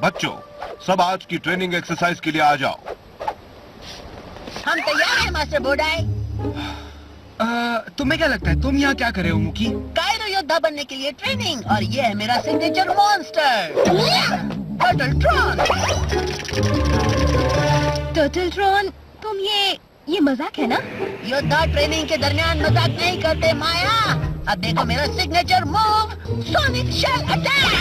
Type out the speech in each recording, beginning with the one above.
बच्चों, सब आज की ट्रेनिंग एक्सरसाइज के लिए आ जाओ। हम तैयार हैं मास्टर बोडाई। तुम्हें क्या लगता है तुम यहाँ क्या कर रहे हो मुकी? कायरो योद्धा बनने के लिए ट्रेनिंग, और ये है मेरा signature monster turtle Tron. Turtle Tron, तुम ये मजाक है ना? योद्धा ट्रेनिंग के दरमियान मजाक नहीं करते माया। अब देखो मेरा signature move, sonic shell attack.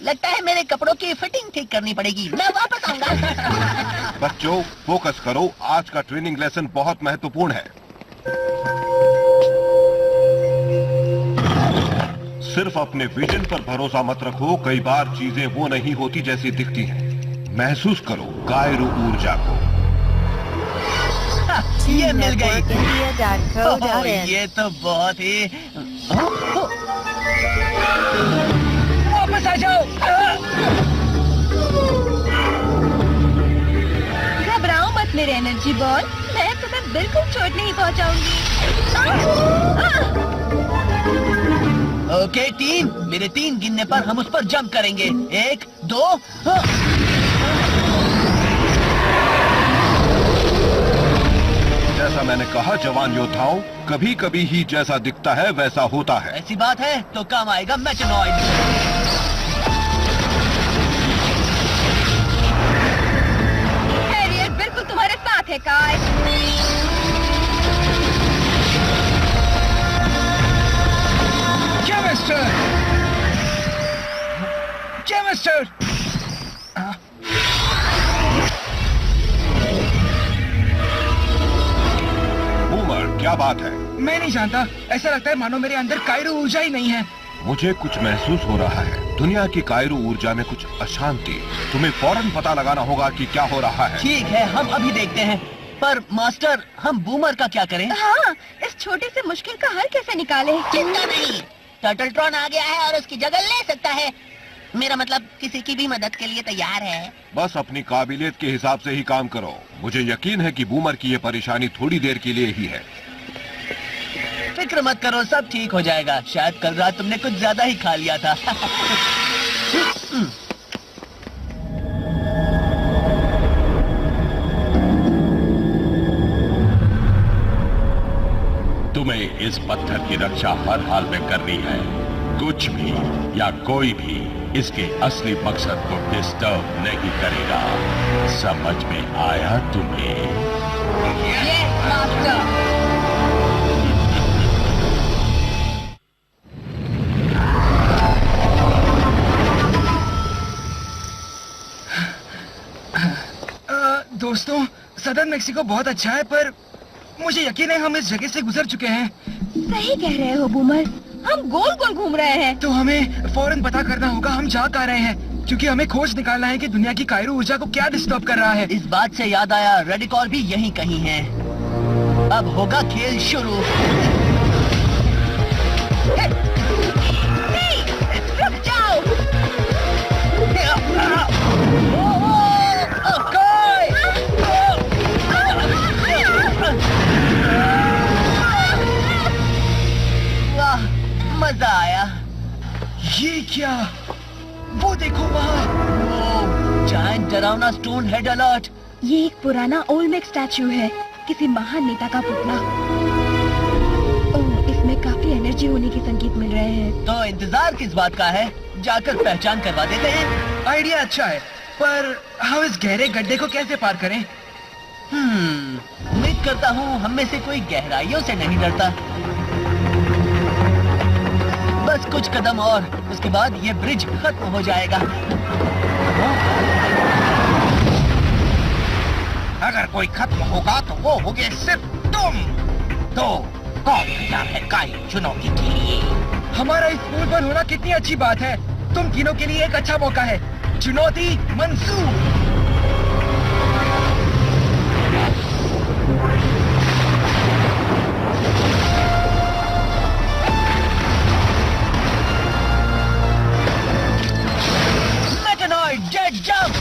लगता है मेरे कपड़ों की फिटिंग ठीक करनी पड़ेगी। मैं वापस आऊंगा। बच्चों, फोकस करो, आज का ट्रेनिंग लेसन बहुत महत्वपूर्ण है। सिर्फ अपने विजन पर भरोसा मत रखो, कई बार चीजें वो नहीं होती जैसी दिखती हैं। महसूस करो कायरो ऊर्जा को। ये मिल गई। ये तो बहुत ही वापस आ जाओ। घबराओ मत मेरे एनर्जी बॉल, मैं तुम्हें बिल्कुल चोट नहीं पहुंचाऊंगी। ओके टीम, मेरे 3 गिनने पर हम उस पर जंप करेंगे। 1, 2। जैसा मैंने कहा जवान योद्धाओं, कभी कभी ही जैसा दिखता है वैसा होता है। ऐसी बात है तो काम आएगा मेटनॉइड। हैरियट बिल्कुल तुम्हारे साथ है काय। जेमिस्टर, बूमर, क्या बात है? मैं नहीं जानता, ऐसा लगता है मानो मेरे अंदर कायरो ऊर्जा ही नहीं है। मुझे कुछ महसूस हो रहा है। दुनिया की कायरो ऊर्जा में कुछ अशांति। तुम्हें फौरन पता लगाना होगा कि क्या हो रहा है। ठीक है, हम अभी देखते हैं। पर मास्टर, हम बूमर का क्या करें? हाँ, इस छोटे से मुश्किल का हल कैसे निकालें? चिंता नहीं, टर्टल ट्रॉन आ गया है और उसकी जगह ले सकता है। मेरा मतलब किसी की भी मदद के लिए तैयार है। बस अपनी काबिलियत के हिसाब से ही काम करो। मुझे यकीन है कि बूमर की ये परेशानी थोड़ी देर के लिए ही है। फिक्र मत करो, सब ठीक हो जाएगा। शायद कल रात तुमने कुछ ज्यादा ही खा लिया था। तुम्हें इस पत्थर की रक्षा हर हाल में करनी है। कुछ भी या कोई भी इसके असली मकसद को डिस्टर्ब नहीं करेगा। समझ में आया तुम्हें? Yes, master. दोस्तों, सदर्न मेक्सिको बहुत अच्छा है, पर मुझे यकीन है हम इस जगह से गुजर चुके हैं। सही कह रहे हो बूमर, हम गोल गोल घूम रहे हैं। तो हमें फौरन पता करना होगा हम जा कहाँ रहे हैं, क्योंकि हमें खोज निकालना है कि दुनिया की कायरो ऊर्जा को क्या डिस्टर्ब कर रहा है। इस बात से याद आया, रेडिकॉल भी यहीं कहीं है। अब होगा खेल शुरू। रुक जाओ। वाह, मजा आया। ये क्या? वो देखो वहाँ। जायंट डरावना स्टोन हेड अलर्ट। ये एक पुराना ओल्मेक स्टैचू है, किसी महान नेता का पुतला। ओह, इसमें काफी एनर्जी होने के संकेत मिल रहे हैं। तो इंतजार किस बात का है? जाकर पहचान करवा देते हैं। आइडिया अच्छा है, पर हम इस गहरे गड्ढे को कैसे पार करें? उम्मीद करता हूँ हम में से कोई गहराइयों से नहीं डरता। बस कुछ कदम और, उसके बाद ये ब्रिज खत्म हो जाएगा। अगर कोई खत्म होगा तो वो होगे सिर्फ तुम। तो कौन तैयार है काई चुनौती के लिए? हमारा इस पुल पर होना कितनी अच्छी बात है। तुम तीनों के लिए एक अच्छा मौका है। चुनौती मंजूर। मेटानॉइड जेट जंप।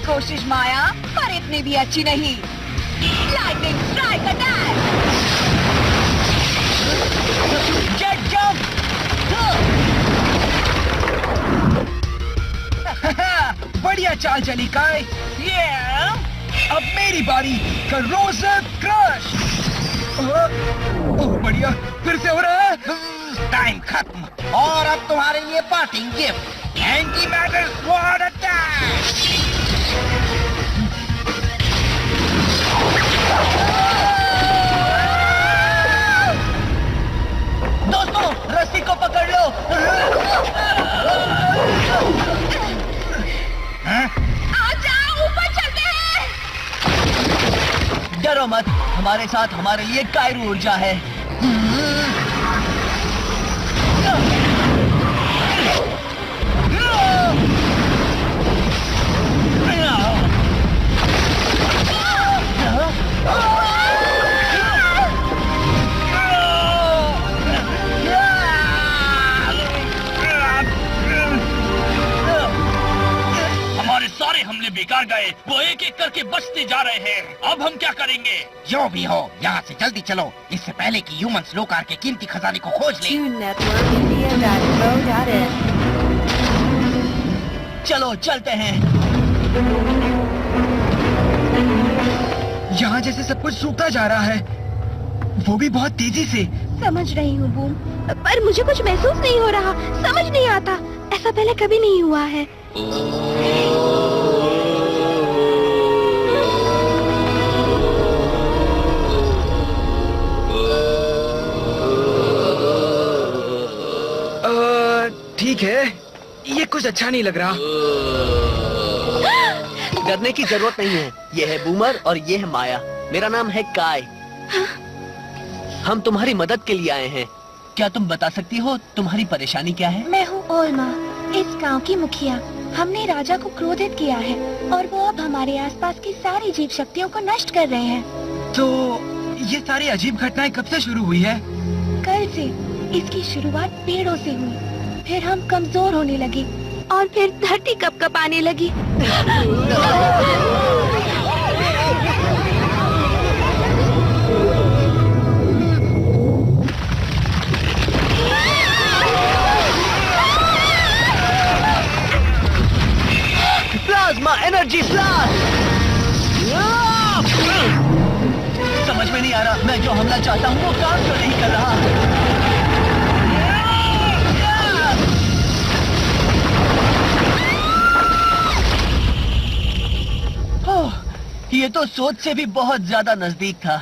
कोशिश माया, पर इतनी भी अच्छी नहीं। Lightning strike attack. Jet jump. बढ़िया चाल चली काय। अब मेरी बारी। Corrosive crush. ओह बढ़िया, फिर से हो रहा है। टाइम खत्म और अब तुम्हारे लिए parting gift. Anti matter sword attack. दोस्तों रस्सी को पकड़ लो। आ जाओ, ऊपर चलते हैं। डरो मत, हमारे साथ हमारे लिए कायरू ऊर्जा है। सारे हमले बेकार गए। वो एक एक करके बचते जा रहे हैं। अब हम क्या करेंगे? जो भी हो, यहाँ से जल्दी चलो, इससे पहले कि ह्यूमंस लोकार के कीमती खजाने को खोज ले। चलो चलते हैं। यहाँ जैसे सब कुछ सूखता जा रहा है, वो भी बहुत तेजी से। समझ रही हूँ बूम, पर मुझे कुछ महसूस नहीं हो रहा। समझ नहीं आता, ऐसा पहले कभी नहीं हुआ है। ठीक है, ये कुछ अच्छा नहीं लग रहा। डरने की जरूरत नहीं है। ये है बूमर और ये है माया। मेरा नाम है काय। हम तुम्हारी मदद के लिए आए हैं। क्या तुम बता सकती हो तुम्हारी परेशानी क्या है? मैं हूँ ओल्मा, इस गांव की मुखिया। हमने राजा को क्रोधित किया है और वो अब हमारे आसपास की सारी जीव शक्तियों को नष्ट कर रहे हैं। तो ये सारी अजीब घटनाएं कब से शुरू हुई है? कल से। इसकी शुरुआत पेड़ों से हुई, फिर हम कमजोर होने लगे और फिर धरती कपकपाने लगी। Plasma energy blast. समझ में नहीं आ रहा, मैं जो हमला चाहता हूँ वो काम क्यों नहीं कर रहा। ये तो सोच से भी बहुत ज्यादा नजदीक था।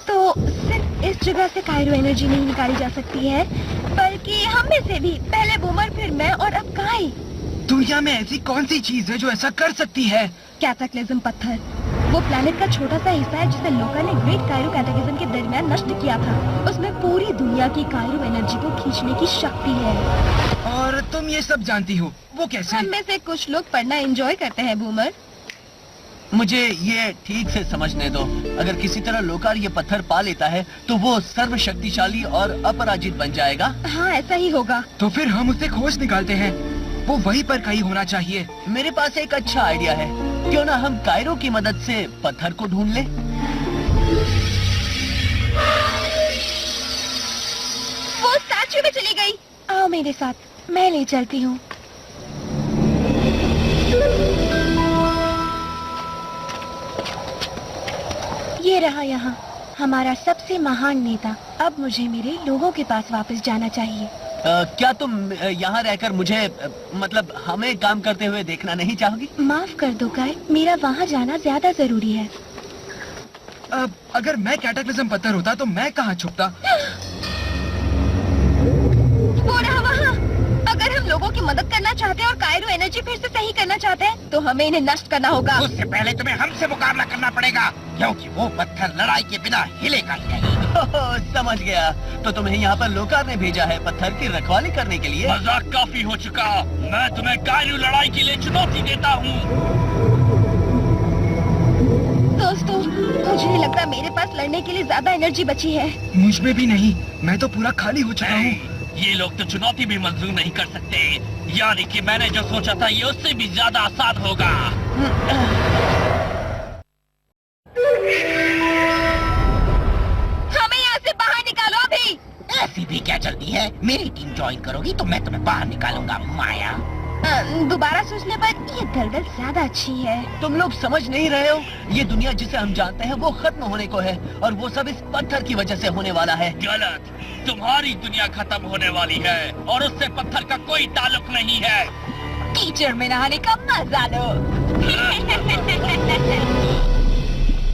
तो सिर्फ इस जगह से कायरो एनर्जी नहीं निकाली जा सकती है, बल्कि हम में से भी। पहले बूमर, फिर मैं और अब काय। दुनिया में ऐसी कौन सी चीज है जो ऐसा कर सकती है? कैटाक्लिज्म पत्थर वो प्लेनेट का छोटा सा हिस्सा है जिसे लोका ने ग्रेट कायरो कैटाक्लिज्म के दरमियान नष्ट किया था। उसमें पूरी दुनिया की कायरो एनर्जी को खींचने की शक्ति है। और तुम ये सब जानती हो, वो कैसे? हम में से कुछ लोग पढ़ना एंजॉय करते हैं बूमर। मुझे ये ठीक से समझने दो। अगर किसी तरह लोकार ये पत्थर पा लेता है तो वो सर्वशक्तिशाली और अपराजित बन जाएगा। हाँ ऐसा ही होगा। तो फिर हम उसे खोज निकालते हैं। वो वहीं पर कहीं होना चाहिए। मेरे पास एक अच्छा आइडिया है। क्यों ना हम कायरो की मदद से पत्थर को ढूंढ लें? वो स्टैच्यू में चली गई। आओ मेरे साथ, मैं ले चलती हूँ। ये रहा यहाँ हमारा सबसे महान नेता। अब मुझे मेरे लोगों के पास वापस जाना चाहिए। क्या तुम यहाँ रहकर मुझे मतलब हमें काम करते हुए देखना नहीं चाहोगी? माफ कर दो काय, मेरा वहाँ जाना ज्यादा जरूरी है। अगर मैं कैटाक्लिज्म पत्थर होता तो मैं कहाँ छुपता? वो रहा वहाँ। अगर हम लोगों की मदद करना चाहते हैं और कायरो एनर्जी फिर से सही करना चाहते हैं तो हमें इन्हें नष्ट करना होगा। उससे पहले तुम्हें हमसे मुकाबला करना पड़ेगा, क्योंकि वो पत्थर लड़ाई के बिना हिलेगा ही नहीं। समझ गया। तो तुम्हें यहाँ पर लोकार ने भेजा है पत्थर की रखवाली करने के लिए? मजाक काफी हो चुका। मैं तुम्हें कायरो लड़ाई के लिए चुनौती देता हूँ। दोस्तों, मुझे नहीं लगता मेरे पास लड़ने के लिए ज्यादा एनर्जी बची है। मुझ में भी नहीं, मैं तो पूरा खाली हो चुका हूँ। ये लोग तो चुनौती भी मंजूर नहीं कर सकते। यानी कि मैंने जो सोचा था ये उससे भी ज्यादा आसान होगा। हमें यहाँ से बाहर निकालो अभी। ऐसी भी क्या जल्दी है? मेरी टीम ज्वाइन करोगी तो मैं तुम्हें बाहर निकालूंगा माया। दोबारा सोचने पर ये दलदल ज्यादा अच्छी है। तुम लोग समझ नहीं रहे हो? ये दुनिया जिसे हम जानते हैं वो खत्म होने को है और वो सब इस पत्थर की वजह से होने वाला है। गलत। तुम्हारी दुनिया खत्म होने वाली है और उससे पत्थर का कोई ताल्लुक नहीं है। कीचड़ में नहाने का मजा लो।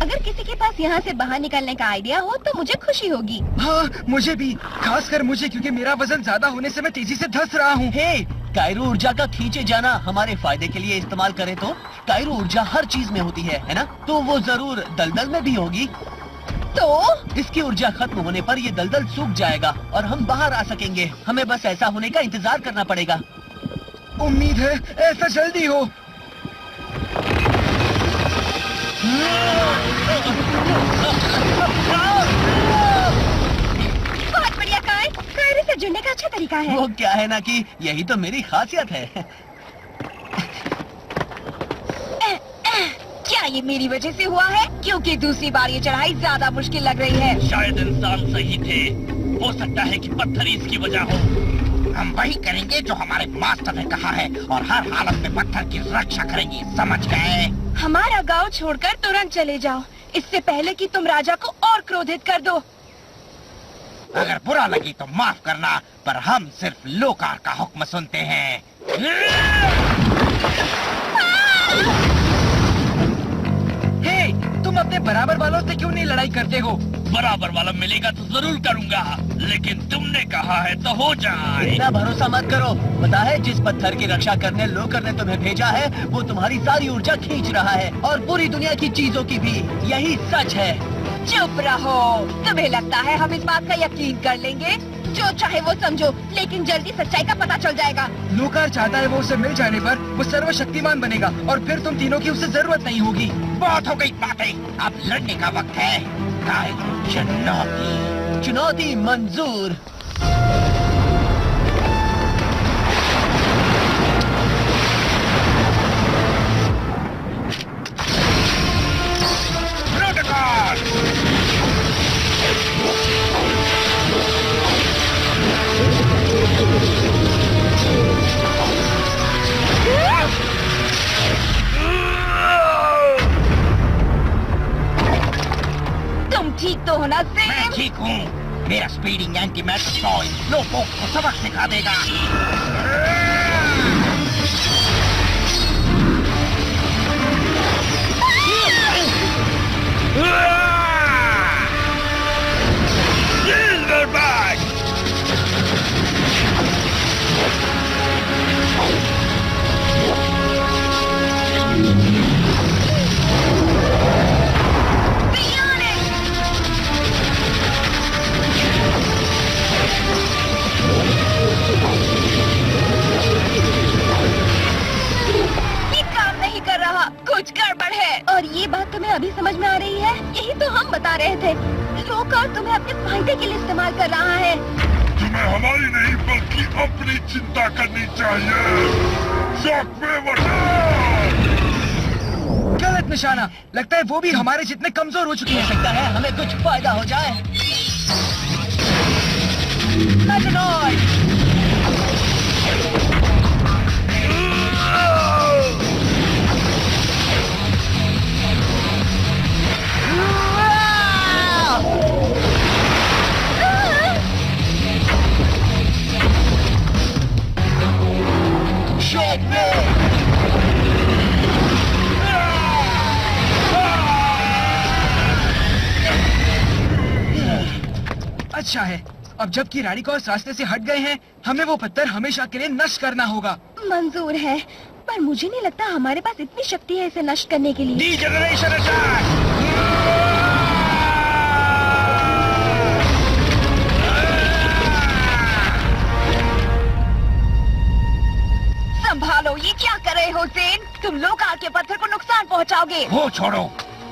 अगर किसी के पास यहाँ से बाहर निकलने का आइडिया हो तो मुझे खुशी होगी। हाँ मुझे भी, खासकर मुझे, क्योंकि मेरा वजन ज्यादा होने से मैं तेजी से धंस रहा हूँ। हे, कायरो ऊर्जा का खींचे जाना हमारे फायदे के लिए इस्तेमाल करें तो कायरो ऊर्जा हर चीज में होती है ना? तो वो जरूर दलदल में भी होगी। तो इसकी ऊर्जा खत्म होने पर ये दलदल सूख जाएगा और हम बाहर आ सकेंगे। हमें बस ऐसा होने का इंतजार करना पड़ेगा। उम्मीद है ऐसा जल्दी हो। बहुत बढ़िया काय, कायरो से जुड़ने का अच्छा तरीका है। वो क्या है ना कि यही तो मेरी खासियत है। क्या ये मेरी वजह से हुआ है? क्योंकि दूसरी बार ये चढ़ाई ज्यादा मुश्किल लग रही है। शायद इंसान सही थे। हो सकता है कि पत्थर ही इसकी वजह हो। हम वही करेंगे जो हमारे मास्टर ने कहा है और हर हालत में पत्थर की रक्षा करेंगे, समझ गए? हमारा गांव छोड़कर तुरंत चले जाओ, इससे पहले कि तुम राजा को और क्रोधित कर दो। अगर बुरा लगी तो माफ करना, पर हम सिर्फ लोकार का हुक्म सुनते हैं। हे, तुम अपने बराबर वालों से क्यों नहीं लड़ाई करते हो? बराबर वाला मिलेगा तो जरूर करूंगा, लेकिन तुमने कहा है तो हो जाए। इतना भरोसा मत करो। पता है जिस पत्थर की रक्षा करने लोकर ने तुम्हें भेजा है वो तुम्हारी सारी ऊर्जा खींच रहा है और पूरी दुनिया की चीजों की भी। यही सच है। चुप रहो। तुम्हें लगता है हम इस बात का यकीन कर लेंगे? जो चाहे वो समझो, लेकिन जल्दी सच्चाई का पता चल जाएगा। लोकार चाहता है वो उसे मिल जाने पर वो सर्वशक्तिमान बनेगा और फिर तुम तीनों की उसे जरूरत नहीं होगी। बहुत हो गई बातें, अब लड़ने का वक्त है। चुनौती। चुनौती मंजूर। तुम ठीक तो हो ना मैं सेम? ठीक हूँ। मेरा speeding anti matter saw in slowpoke को सबक सिखा देगा। कुछ गड़बड़ है। और ये बात तुम्हें अभी समझ में आ रही है? यही तो हम बता रहे थे। लोकार तुम्हें अपने फायदे के लिए इस्तेमाल कर रहा है। तुम्हें हमारी नहीं बल्कि अपनी चिंता करनी चाहिए। शॉक में गलत निशाना। लगता है वो भी हमारे जितने कमजोर हो चुके हो हैं। सकता है हमें कुछ फायदा हो जाए। अच्छा है, अब जबकि राडिकॉस रास्ते से हट गए हैं, हमें वो पत्थर हमेशा के लिए नष्ट करना होगा। मंजूर है, पर मुझे नहीं लगता हमारे पास इतनी शक्ति है इसे नष्ट करने के लिए। Degeneration attack! संभालो, ये क्या कर रहे हो सेन? तुम लोकार के पत्थर को नुकसान पहुंचाओगे। वो छोड़ो,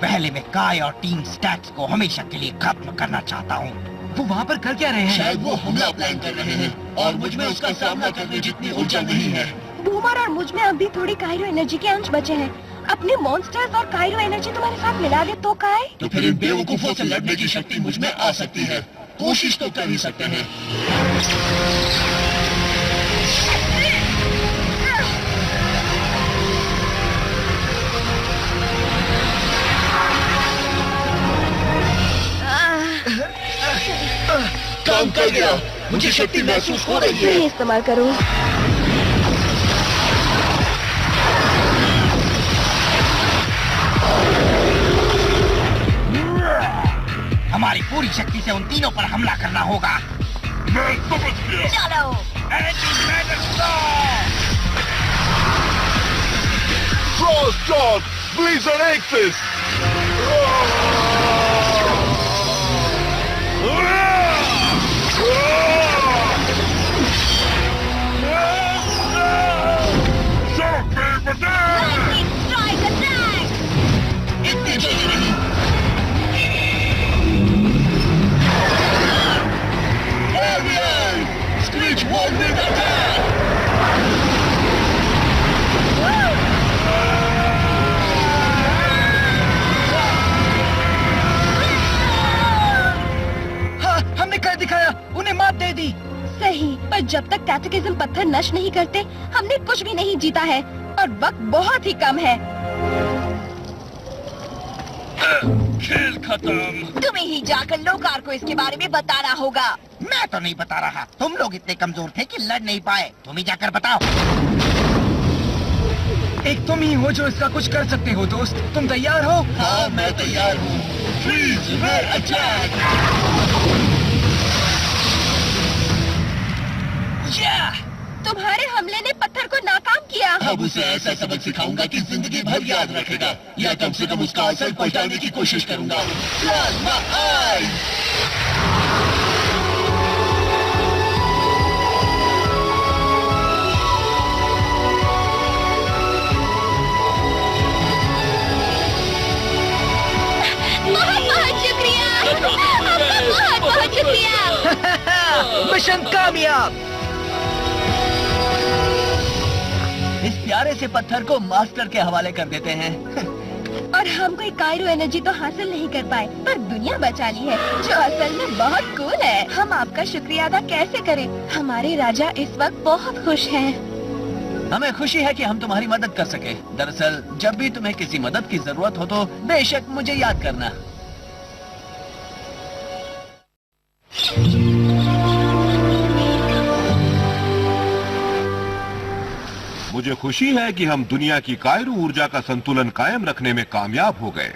पहले मैं काय और टीम स्टैट्स को हमेशा के लिए खत्म करना चाहता हूँ। वो वहाँ पर कर क्या रहे हैं? शायद वो हमला प्लान कर रहे हैं और मुझ में उसका सामना करने जितनी ऊर्जा नहीं है। बूमर और मुझ में अब भी थोड़ी कायरो एनर्जी के अंश बचे हैं। अपने मॉन्स्टर्स और कायरो एनर्जी तुम्हारे साथ मिला दे तो काय? तो फिर इन बेवकूफों से लड़ने की शक्ति मुझ में आ सकती है। कोशिश तो कर ही सकते हैं। काम कर गया। मुझे शक्ति महसूस हो रही है। इस्तेमाल करो। हमारी पूरी शक्ति से उन तीनों पर हमला करना होगा। मैं समझ गया। चलो। Frost John, Blizzard Axis! इतनी जल्दी नहीं। Screech Warning Attack! हाँ, हमने कर दिखाया, उन्हें मात दे दी। सही, पर जब तक कैटेकिज्म पत्थर नष्ट नहीं करते, हमने कुछ भी नहीं जीता है और वक्त बहुत ही कम है। खेल खत्म। तुम्हें ही जाकर लोकार को इसके बारे में बताना होगा। मैं तो नहीं बता रहा। तुम लोग इतने कमजोर थे कि लड़ नहीं पाए। तुम ही जाकर बताओ। एक तुम ही हो जो इसका कुछ कर सकते हो दोस्त। तुम तैयार हो? हाँ, मैं तैयार हूँ। Freeze, Red Attack! तुम्हारे हमले ने पत्थर को नाकाम किया। अब उसे ऐसा सबक सिखाऊंगा कि जिंदगी भर याद रखेगा, या कम से कम उसका असर पलटाने की कोशिश करूंगा। Plasma Eyes! बहुत शुक्रिया। आपका बहुत शुक्रिया। मिशन कामयाब। इस प्यारे से पत्थर को मास्टर के हवाले कर देते हैं। और हम कोई कायरो एनर्जी तो हासिल नहीं कर पाए, पर दुनिया बचा ली है, जो असल में बहुत कूल है। हम आपका शुक्रिया अदा कैसे करें? हमारे राजा इस वक्त बहुत खुश हैं। हमें खुशी है कि हम तुम्हारी मदद कर सके। दरअसल जब भी तुम्हें किसी मदद की जरूरत हो तो बेशक मुझे याद करना। मुझे खुशी है कि हम दुनिया की कायरो ऊर्जा का संतुलन कायम रखने में कामयाब हो गए,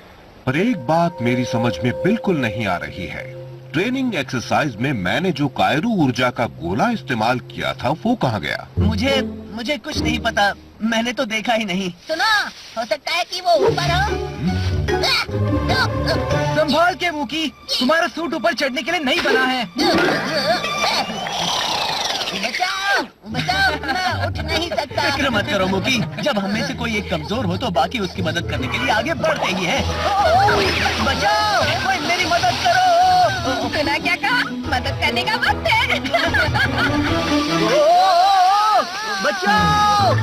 पर एक बात मेरी समझ में बिल्कुल नहीं आ रही है। ट्रेनिंग एक्सरसाइज में मैंने जो कायरू ऊर्जा का गोला इस्तेमाल किया था वो कहाँ गया? मुझे कुछ नहीं पता, मैंने तो देखा ही नहीं। सुनो, हो सकता है कि वो ऊपर हो। संभाल के मुकी, तुम्हारा सूट ऊपर चढ़ने के लिए नहीं बना है। बचाओ, बचाओ, मैं उठ नहीं सकता। फिक्र मत करो मुकी, जब हम में से कोई एक कमजोर हो तो बाकी उसकी मदद करने के लिए आगे बढ़ते ही हैं। बचाओ, कोई मेरी मदद करो। सुना क्या कहा? मदद करने का वक्त है। बचाओ।